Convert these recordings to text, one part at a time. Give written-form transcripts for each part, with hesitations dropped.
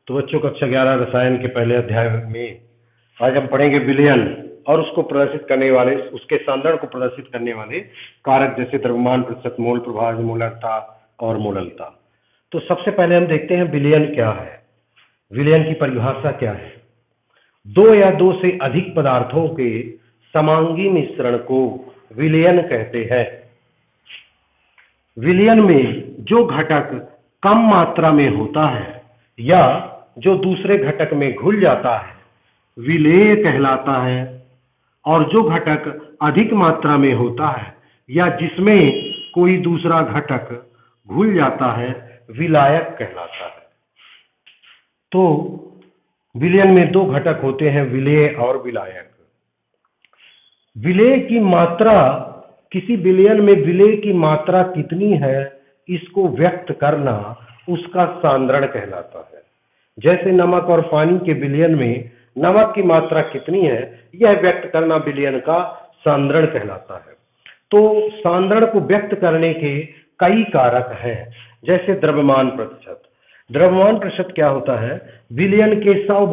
तो बच्चों कक्षा 11 रसायन के पहले अध्याय में आज हम पढ़ेंगे विलयन और उसको प्रदर्शित करने वाले, उसके सांद्रण को प्रदर्शित करने वाले कारक जैसे द्रव्यमान प्रतिशत, मोल प्रभाज, मोलरता और मोललता। तो सबसे पहले हम देखते हैं विलयन क्या है। विलयन की परिभाषा क्या है? दो या दो से अधिक पदार्थों के समांगी मिश्रण को विलयन कहते हैं। विलयन में जो घटक कम मात्रा में होता है या जो दूसरे घटक में घुल जाता है विलेय कहलाता है, और जो घटक अधिक मात्रा में होता है या जिसमें कोई दूसरा घटक घुल जाता है विलायक कहलाता है। तो विलयन में दो घटक होते हैं, विलेय और विलायक। विलेय की मात्रा, किसी विलयन में विलेय की मात्रा कितनी है इसको व्यक्त करना उसका सांद्रण कहलाता है। जैसे नमक और पानी के विलयन में नमक की मात्रा कितनी है यह व्यक्त करना विलयन का सांद्रण कहलाता है। तो सांद्रण को व्यक्त करने के कई कारक हैं, जैसे द्रव्यमान प्रतिशत। द्रव्यमान प्रतिशत क्या होता है? विलयन के 100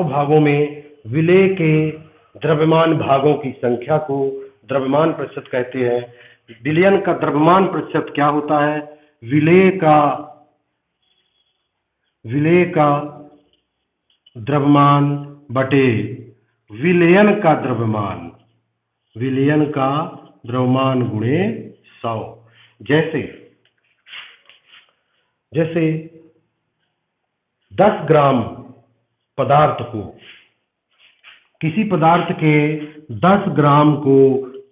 भागों में विलेय के द्रव्यमान भागों की संख्या को द्रव्यमान प्रतिशत कहते हैं। विलयन का द्रव्यमान प्रतिशत क्या होता है? विलेय का द्रव्यमान बटे विलयन का द्रव्यमान गुणे 100। जैसे 10 ग्राम पदार्थ को, किसी पदार्थ के 10 ग्राम को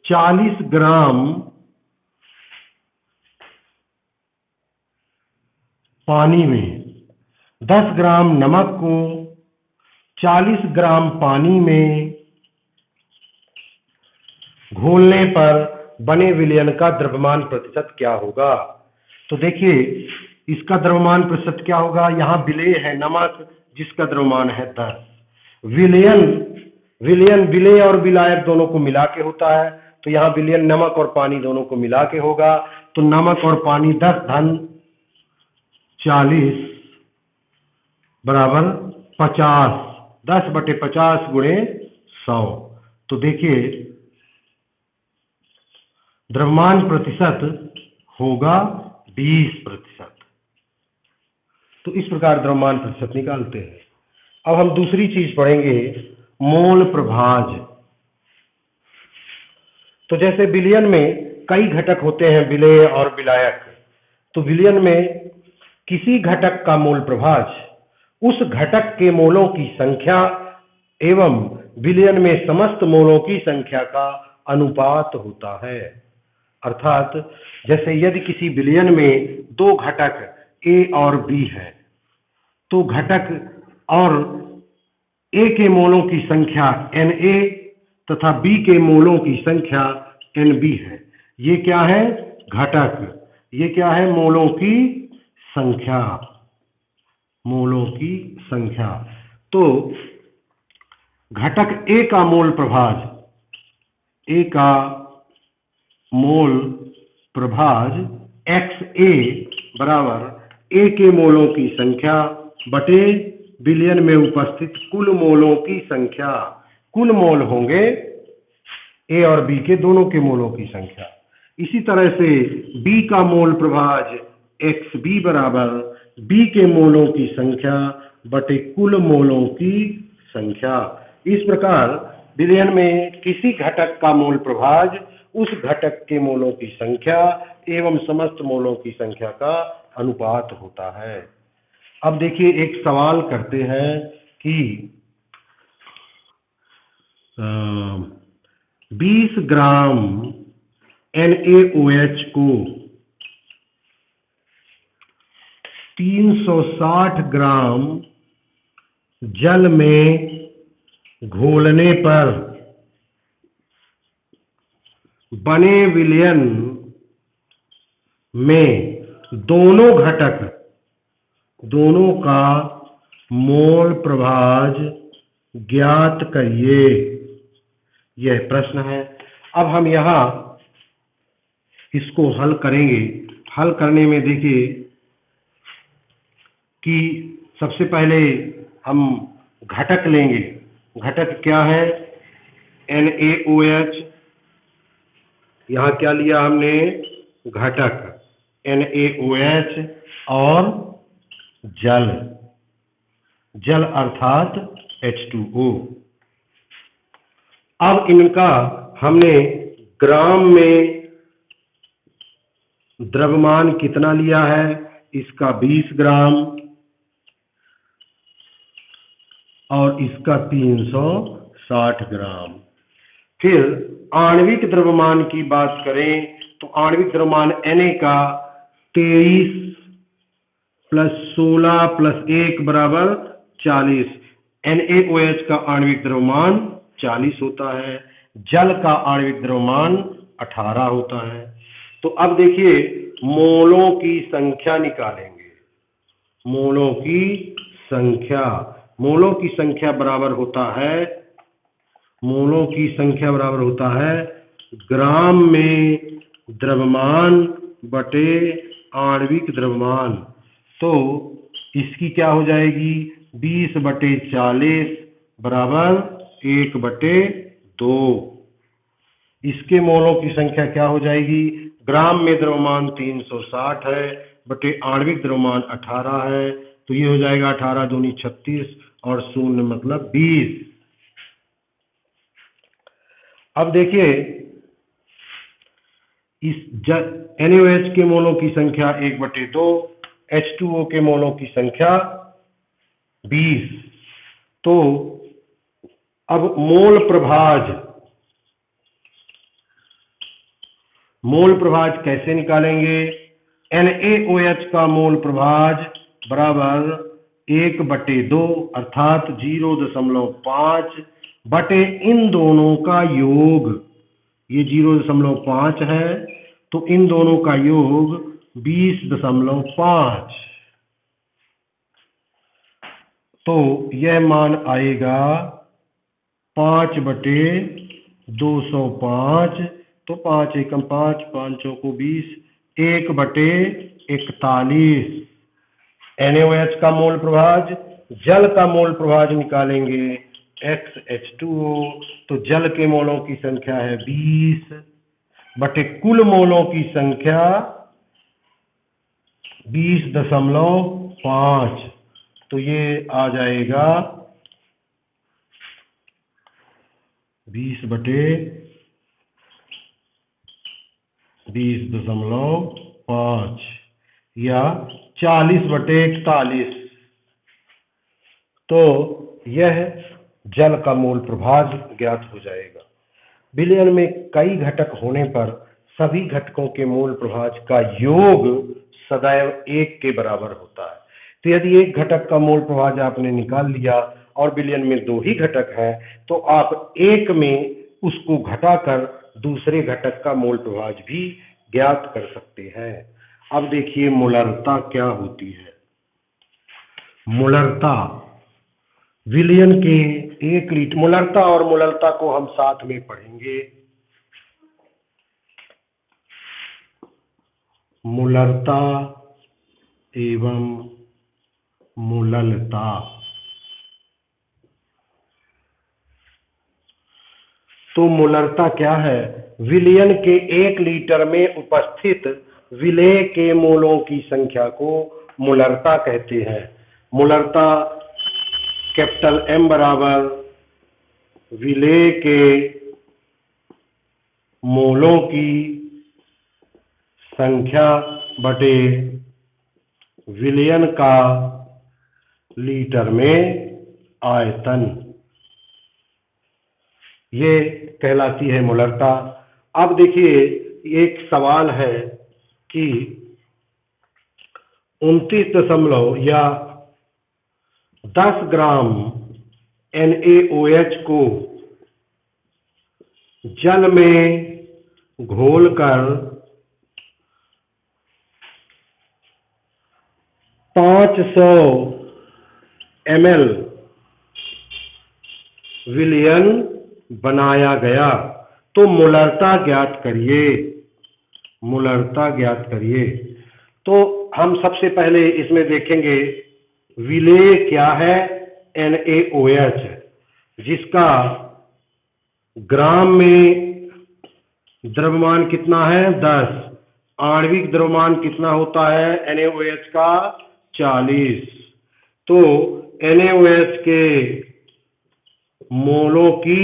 40 ग्राम पानी में, 10 ग्राम नमक को 40 ग्राम पानी में घोलने पर बने विलयन का द्रव्यमान प्रतिशत क्या होगा? तो देखिए इसका द्रव्यमान प्रतिशत क्या होगा। यहाँ विलेय है नमक जिसका द्रव्यमान है 10। विलेय और विलायक दोनों को मिला के होता है, तो यहाँ विलयन नमक और पानी दोनों को मिला के होगा। तो नमक और पानी 10 धन 40 बराबर 50, 10/50 गुणे 100। तो देखिए द्रव्यमान प्रतिशत होगा 20%। तो इस प्रकार द्रव्यमान प्रतिशत निकालते हैं। अब हम दूसरी चीज पढ़ेंगे, मोल प्रभाज। तो जैसे विलयन में कई घटक होते हैं, विलेय और विलायक। तो विलयन में किसी घटक का मोल प्रभाज उस घटक के मोलों की संख्या एवं विलयन में समस्त मोलों की संख्या का अनुपात होता है। अर्थात जैसे यदि किसी विलयन में दो घटक A और B है, तो घटक और A के मोलों की संख्या Na तथा B के मोलों की संख्या Nb है। ये क्या है? घटक। ये क्या है? मोलों की संख्या। तो घटक A का मोल प्रभाज XA बराबर A के मोलों की संख्या बटे विलयन में उपस्थित कुल मोलों की संख्या। कुल मोल होंगे A और B के दोनों के मोलों की संख्या। इसी तरह से B का मोल प्रभाज XB बराबर B के मोलों की संख्या बटे कुल मोलों की संख्या। इस प्रकार विलयन में किसी घटक का मोल प्रभाज उस घटक के मोलों की संख्या एवं समस्त मोलों की संख्या का अनुपात होता है। अब देखिए एक सवाल करते हैं कि 20 ग्राम NaOH को 360 ग्राम जल में घोलने पर बने विलयन में दोनों का मोल प्रभाज ज्ञात करिए। यह प्रश्न है। अब हम यहाँ इसको हल करेंगे। हल करने में देखिए कि सबसे पहले हम घटक लेंगे। घटक क्या है? NaOH। यहाँ क्या लिया हमने? घटक NaOH और जल, जल अर्थात H2O। अब इनका हमने ग्राम में द्रव्यमान कितना लिया है? इसका 20 ग्राम और इसका 360 ग्राम। फिर आणविक द्रव्यमान की बात करें तो आणविक द्रव्यमान Na का 23 प्लस 16 प्लस 1 बराबर 40। NaOH का आणविक द्रव्यमान 40 होता है। जल का आणविक द्रव्यमान 18 होता है। तो अब देखिए मोलों की संख्या निकालेंगे। मोलों की संख्या, मोलों की संख्या बराबर होता है, मोलों की संख्या बराबर होता है ग्राम में द्रव्यमान बटे आणविक द्रव्यमान। तो इसकी क्या हो जाएगी? 20/40 बराबर 1/2। इसके मोलों की संख्या क्या हो जाएगी? ग्राम में द्रव्यमान 360 है बटे आणविक द्रव्यमान 18 है, तो ये हो जाएगा 18 दूनी 36 और 0 मतलब 20। अब देखिए इस NaOH के मोलों की संख्या 1/2, H2O के मोलों की संख्या 20। तो अब मोल प्रभाज, मोल प्रभाज कैसे निकालेंगे? NaOH का मोल प्रभाज बराबर 1/2 अर्थात 0.5 बटे इन दोनों का योग। ये 0.5 है तो इन दोनों का योग 20.5। तो यह मान आएगा 5/205। तो 5 एकम 5, 5 चौको 20, 1/41। NaOH का मोल प्रभाज, जल का मोल प्रभाज निकालेंगे XH2O। तो जल के मोलों की संख्या है 20 बटे कुल मोलों की संख्या 20.5। तो ये आ जाएगा 20/20.5 या 40/41। तो यह जल का मोल प्रभाज ज्ञात हो जाएगा। विलयन में कई घटक होने पर सभी घटकों के मोल प्रभाज का योग सदैव 1 के बराबर होता है। तो यदि एक घटक का मोल प्रभाज आपने निकाल लिया और विलयन में 2 ही घटक हैं तो आप एक में उसको घटाकर दूसरे घटक का मोल प्रभाज भी ज्ञात कर सकते हैं। अब देखिए मोलरता क्या होती है। मोलरता विलयन के 1 लीटर, मोलरता और मोलरता को हम साथ में पढ़ेंगे। मोलरता एवं मोललता। तो मोलरता क्या है? विलयन के 1 लीटर में उपस्थित विलेय के मोलों की संख्या को मोलरता कहते हैं। मोलरता कैपिटल M बराबर विलेय के मोलों की संख्या बटे विलयन का लीटर में आयतन, ये कहलाती है मोलरता। अब देखिए एक सवाल है कि 29 या 10 ग्राम NaOH को जल में घोलकर 500 ml विलयन बनाया गया। तो मोलरता ज्ञात करिए, मोलरता ज्ञात करिए। तो हम सबसे पहले इसमें देखेंगे विलेय क्या है? NaOH, जिसका ग्राम में द्रव्यमान कितना है? 10। आणविक द्रव्यमान कितना होता है NaOH का? 40। तो NaOH के मोलों की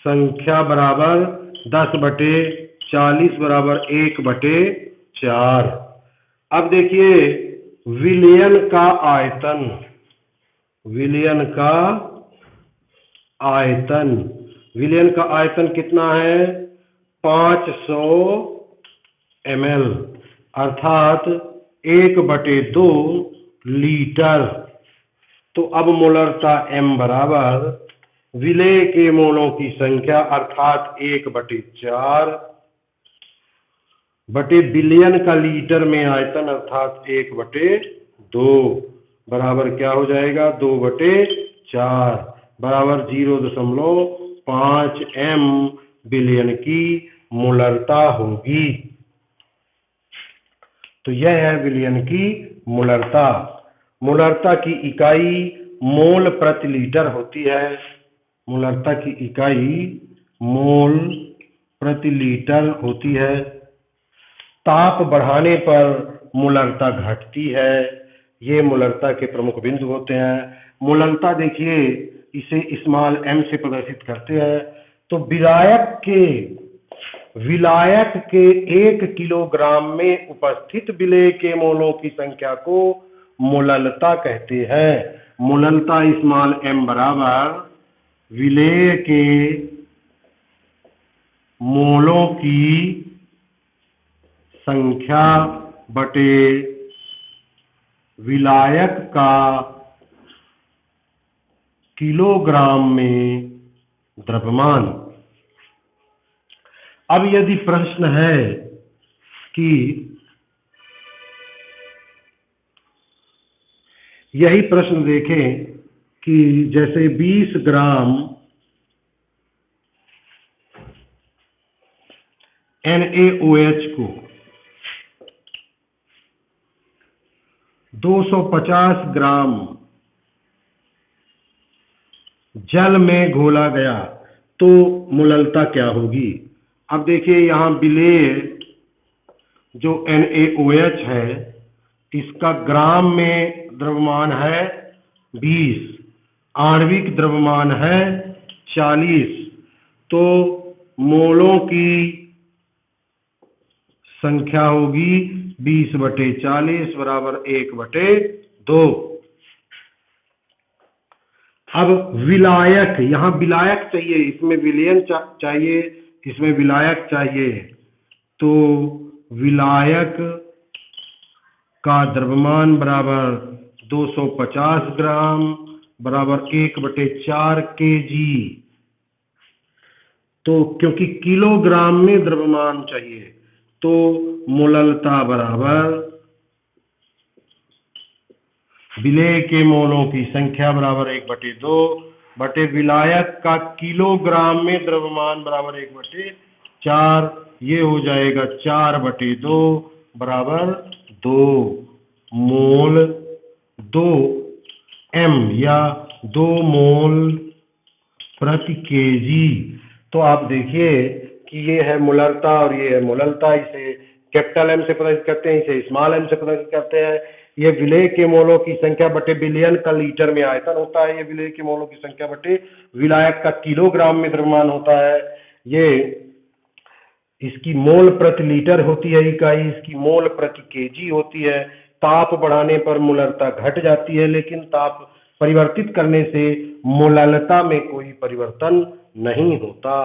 संख्या बराबर 10/40 बराबर 1/4। अब देखिए विलयन का आयतन, विलयन का आयतन, विलयन का आयतन कितना है? 500 ml, अर्थात 1/2 लीटर। तो अब मोलरता M बराबर विलेय के मोलों की संख्या अर्थात 1/4 बटे बिलियन का लीटर में आयतन अर्थात 1/2 बराबर क्या हो जाएगा? 2/4 बराबर 0.5 M बिलियन की मोलरता होगी। तो यह है विलयन की मोलरता। मोलरता की इकाई मोल प्रति लीटर होती है। मोलरता की इकाई मोल प्रति लीटर होती है। ताप बढ़ाने पर मोलरता घटती है। ये मोलरता के प्रमुख बिंदु होते हैं। मोलरता देखिए इसे स्मॉल m से प्रदर्शित करते हैं। तो विलायक के 1 किलोग्राम में उपस्थित विलेय के मोलों की संख्या को मोललता कहते हैं। मोललता स्मॉल m बराबर विलेय के मोलों की संख्या बटे विलायक का किलोग्राम में द्रव्यमान। अब यदि प्रश्न है कि यही प्रश्न देखें कि जैसे 20 ग्राम NaOH को 250 ग्राम जल में घोला गया तो मोललता क्या होगी? अब देखिए यहाँ विलेय जो NaOH है इसका ग्राम में द्रव्यमान है 20, आणविक द्रव्यमान है 40। तो मोलों की संख्या होगी 20/40 बराबर 1/2। अब विलायक, यहाँ विलायक चाहिए, इसमें विलयन चाहिए, इसमें विलायक चाहिए। तो विलायक का द्रव्यमान बराबर 250 ग्राम बराबर 1/4 kg। तो क्योंकि किलोग्राम में द्रव्यमान चाहिए तो मोललता बराबर विलेय के मोलों की संख्या बराबर 1/2 बटे विलायक का किलोग्राम में द्रव्यमान बराबर 1/4। ये हो जाएगा 4/2 बराबर 2 मोल 2 m या 2 मोल प्रति केजी। तो आप देखिए कि ये है मोलरता और ये है मोललता। इसे कैपिटल M से प्रदर्शित करते हैं, इसे स्मॉल m से प्रदर्शित करते हैं। ये विलेय के मोलों की संख्या बटे बिलियन का लीटर में आयतन होता है। ये विलेय के मोलों की संख्या बटे विलायक का किलोग्राम में द्रव्यमान होता है। ये इसकी मोल प्रति लीटर होती है इकाई, इसकी मोल प्रति केजी होती है। ताप बढ़ाने पर मोलरता घट जाती है, लेकिन ताप परिवर्तित करने से मोललता में कोई परिवर्तन नहीं होता।